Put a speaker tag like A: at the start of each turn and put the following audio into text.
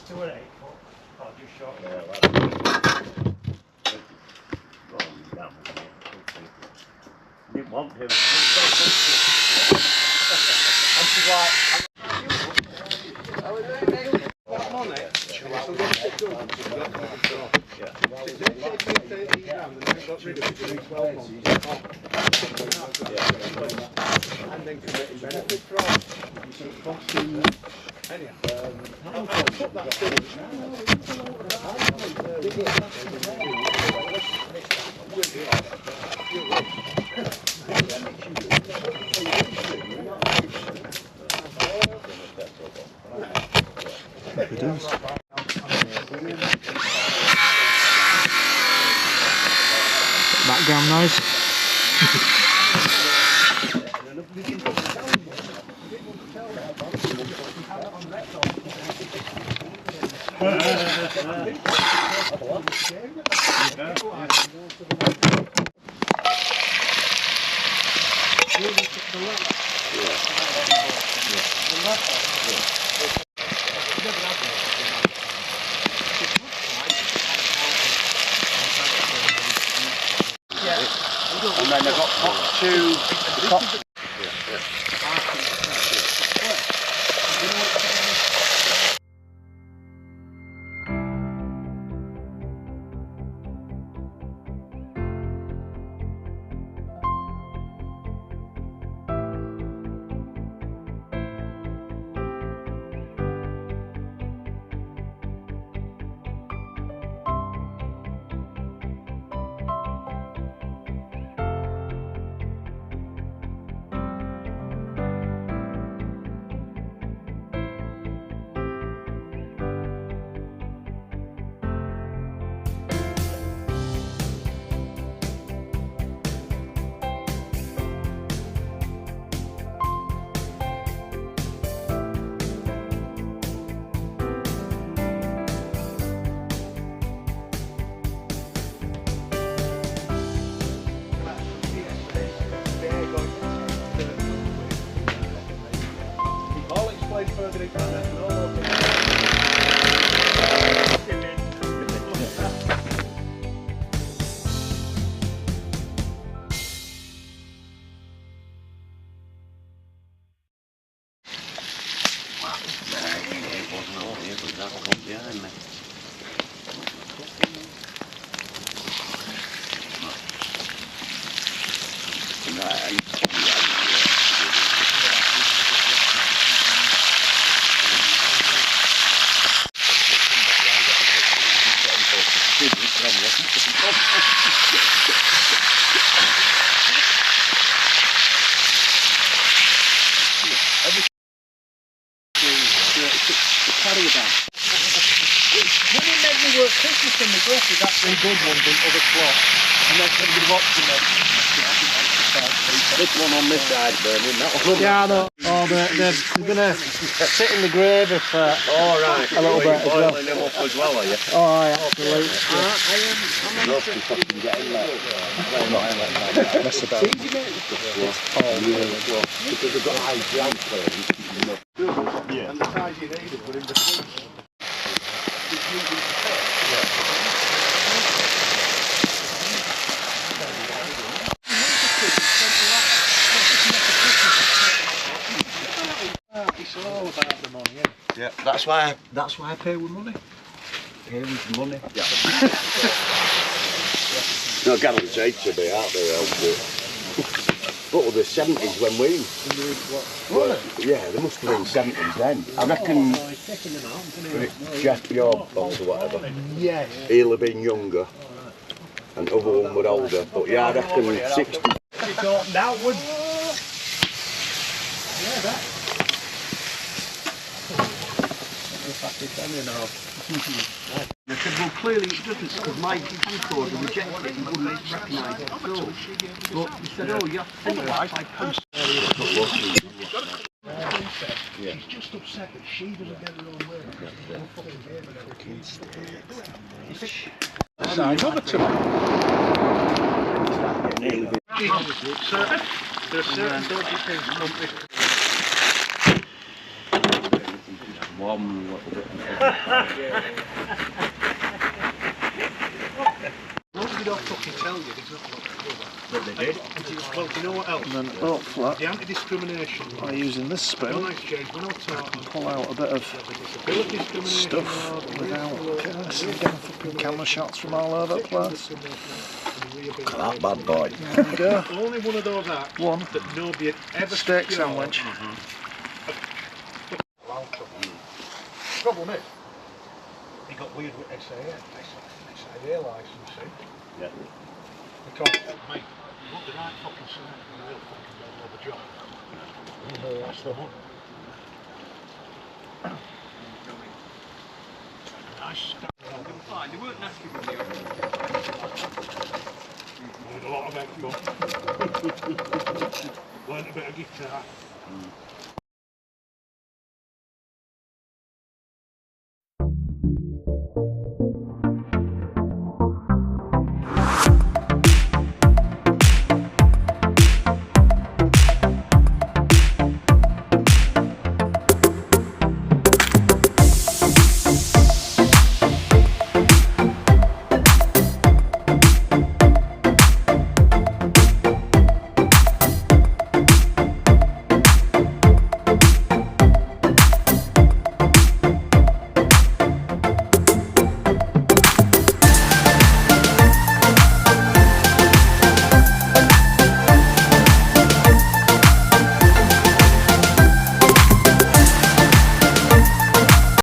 A: 2 and 8 foot. Oh, just short.
B: Yeah, well, didn't want him. And she's like,
C: and then committing benefit from costing
D: It does. Background noise.
B: and then I got put to the top.
A: When it made me work Christmas in the gruff with that three good ones in other plots, and then somebody watching it.
B: This one on this side burning, that one.
D: Yeah, I know. Oh, they're going to sit in the gravy for a little bit as well.
B: Boiling them up as well, are you?
D: Oh, yeah, absolutely.
B: No, you fucking get in there.
D: That's about it.
B: Because they've got high drag burns.
C: and the size you need is within the food. It's all about the money,
B: Yeah, that's why I pay with money. Pay with money. Yeah. No, guaranteed to be out there, but the 70s when we were, yeah, there must have been 70s then. I reckon Jeff, your boss or whatever, he'll have been younger and the other one were older, but yeah, I reckon 60s.
A: Outward.
C: yeah, that.
E: They said, well, clearly it doesn't, because my camcorder rejected it and wouldn't recognise it at all. But they said, oh, you have to think about by post.
C: She's just upset that she doesn't get her own way.
D: Another two.
C: There's certain dodgy things.
B: One little bit.
C: Nobody don't fucking tell you there's not a lot to do that.
B: But they did.
C: Well, do you know what else?
D: And then boat flat,
C: The anti-discrimination law.
D: by using this
C: No
D: spoon,
C: nice change. When I taught them,
D: pull out a bit of
C: disability discrimination
D: stuff
C: law, the
D: without
C: racial law,
D: getting fucking camera shots from all over the place.
C: and the
B: Look at that bad boy.
D: There we go.
C: only one of those acts
D: One
C: that nobody had ever
D: steak
C: secured.
D: sandwich.
C: Problem is, he got weird with SIA licence, see?
B: Yeah.
C: Because, mate, what did I fucking say? Real fucking bad over job. That's the one. Nice stuff.
E: Fine, they weren't nasty with me.
C: Learned a lot of expo. Learned a bit of guitar.